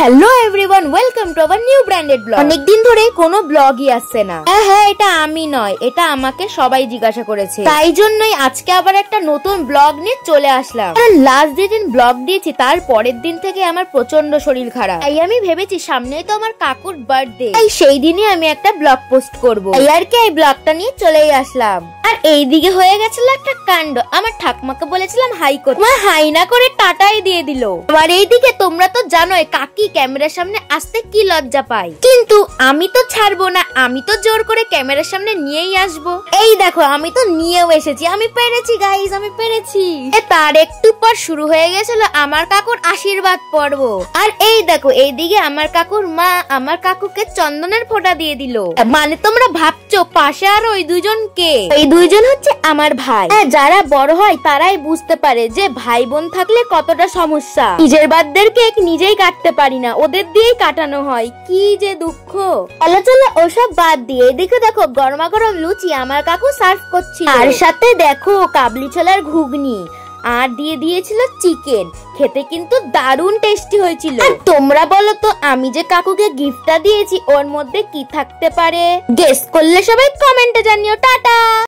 Hello everyone, welcome to our new branded blog. অনেকদিন ধরে কোনো ব্লগই আসছে না। হ্যাঁ, এটা আমি নয়, এটা আমাকে সবাই জিজ্ঞাসা করেছে, তাই জন্যই আজকে আবার একটা নতুন ব্লগ নিয়ে চলে আসলাম। লাস্ট যেদিন ব্লগ দিয়েছি তার পরের দিন থেকে আমার প্রচন্ড শরীর খারাপ, তাই আমি ভেবেছি সামনেই তো আমার কাকুর বার্থডে, তাই সেই দিনই আমি একটা ব্লগ পোস্ট করবো। আর কি এই ব্লগটা নিয়ে চলেই আসলাম। আর এইদিকে হয়ে গেছিল একটা কাণ্ড। আমার ঠাকুমাকে বলেছিলাম হাই করতে, হাই না করে টাটাই দিয়ে দিল। আর এইদিকে তোমরা তো জানোই কাকি ক্যামেরার সামনে আসতে কি লজ্জা পায়, কিন্তু আমি তো ছাড়বো না, আমি তো জোর করে ক্যামেরার সামনে নিয়েই আসবো। এই দেখো আমি তো নিয়েও এসেছি, আমি পেরেছি গাইস, আমি পেরেছি। তার একটু পর শুরু হয়ে গেছিল আমার কাকুর আশীর্বাদ পর্ব। আর এই দেখো এইদিকে আমার কাকুর মা আমার কাকুকে চন্দনের ফোঁটা দিয়ে দিল। মানে তোমরা ভাবছো পাশে আর ওই দুজন কে? এই দুইজন হচ্ছে আমার ভাই। যারা বড় হয় তারাই বুঝতে পারে যে ভাই বোন থাকলে কতটা সমস্যা। নিজের বার্থডে কেক নিজেই কাটতে পারি না, ওদের দিয়েই কাটানো হয়, কি যে দুঃখ। চলো ওসব বাদ দিয়ে এদিকে দেখো গরমা গরম লুচি আমার কাকু সার্ভ করছিল, আর সাথে দেখো কাবলি ছোলার ঘুগনি, আর দিয়ে দিয়েছিল চিকেন। খেতে কিন্তু দারুণ টেস্টি হয়েছিল। আর তোমরা বলো তো আমি যে কাকুকে গিফটটা দিয়েছি ওর মধ্যে কি থাকতে পারে? গেস করলে সবাই কমেন্টে জানিও। টাটা।